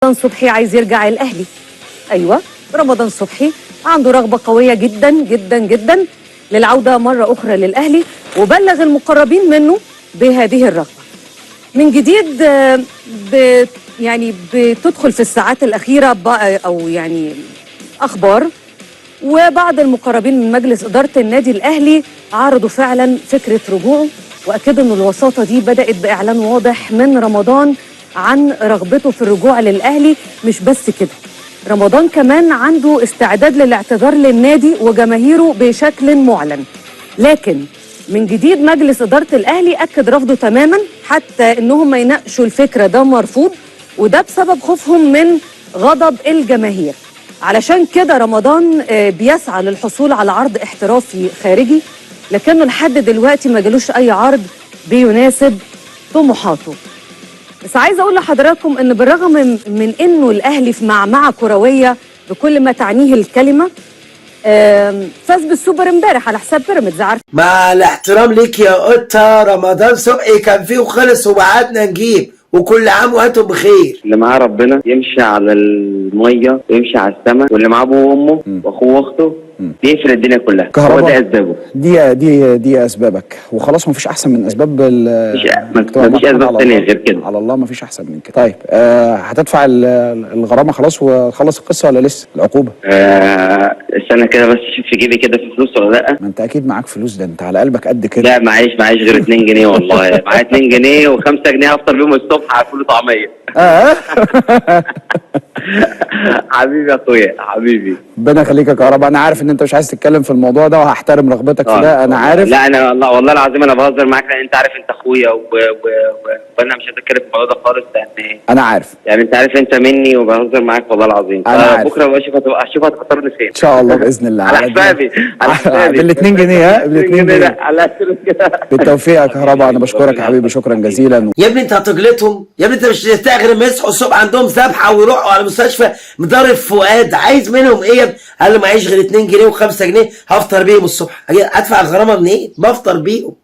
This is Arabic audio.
رمضان صبحي عايز يرجع الأهلي. أيوة، رمضان صبحي عنده رغبة قوية جدا جدا جدا للعودة مرة أخرى للأهلي، وبلغ المقربين منه بهذه الرغبة. من جديد بتدخل في الساعات الأخيرة أو يعني أخبار، وبعض المقربين من مجلس إدارة النادي الأهلي عرضوا فعلا فكرة رجوعه، وأكدوا أن الوساطة دي بدأت بإعلان واضح من رمضان عن رغبته في الرجوع للأهلي. مش بس كده، رمضان كمان عنده استعداد للاعتذار للنادي وجماهيره بشكل معلن. لكن من جديد مجلس إدارة الأهلي أكد رفضه تماما، حتى إنهم ما يناقشوا الفكرة ده مرفوض، وده بسبب خوفهم من غضب الجماهير. علشان كده رمضان بيسعى للحصول على عرض احترافي خارجي، لكنه لحد دلوقتي ما جالوش أي عرض بيناسب طموحاته. بس عايزه اقول لحضراتكم ان بالرغم من انه الاهلي في معمعه كرويه بكل ما تعنيه الكلمه، فاز بالسوبر امبارح على حساب بيراميدز. عارف، مع الاحترام ليك يا قطه، رمضان صبحي كان فيه وخلص وبعدنا نجيب، وكل عام وانتم بخير. اللي معاه ربنا يمشي على الميه ويمشي على السماء، واللي معاه ابوه وامه واخوه واخته بيقفل الدنيا كلها. هو ده اسبابه، دي اسبابك وخلاص. مفيش احسن من اسباب مفيش اسباب ثانيه غير كده. على الله مفيش احسن من كده. طيب هتدفع الغرامه خلاص وخلص القصه ولا لسه العقوبه؟ استنى كده بس اشوف في جيبي كده في فلوس ولا لا. ما انت اكيد معاك فلوس، ده انت على قلبك قد كده. لا معيش غير 2 جنيه والله. معايا 2 جنيه و5 جنيه هفطر بيهم الصبح على فول طعميه. حبيبي يا اخويا، حبيبي ربنا يخليك يا كهرباء. انا عارف ان انت مش عايز تتكلم في الموضوع ده، وهحترم رغبتك في ده، انا عارف. لا انا والله العظيم انا بهزر معاك، لان انت عارف انت اخويا وانا مش هتكلم في الموضوع ده خالص، لان انا عارف يعني انت عارف انت مني، وبهزر معاك والله العظيم. انا عارف. بكره بقى اشوف هتخسرني فين ان شاء الله باذن الله. على حسابي بال 2 جنيه. ها، بال 2 جنيه على كده. بالتوفيق يا كهرباء. انا بشكرك يا حبيبي، شكرا جزيلا. يا ابني انت هتجلطهم، يا ابني انت مش هتستاهل غير ما يصحوا الصبح عندهم ذبحه ويروحوا على مستشفى مدار فؤاد. عايز منهم ايه يا ابني؟ قال له معيش غير 2 جنيه و5 جنيه هفطر بيهم الصبح. ادفع الغرامه منين؟ بفطر بيهم.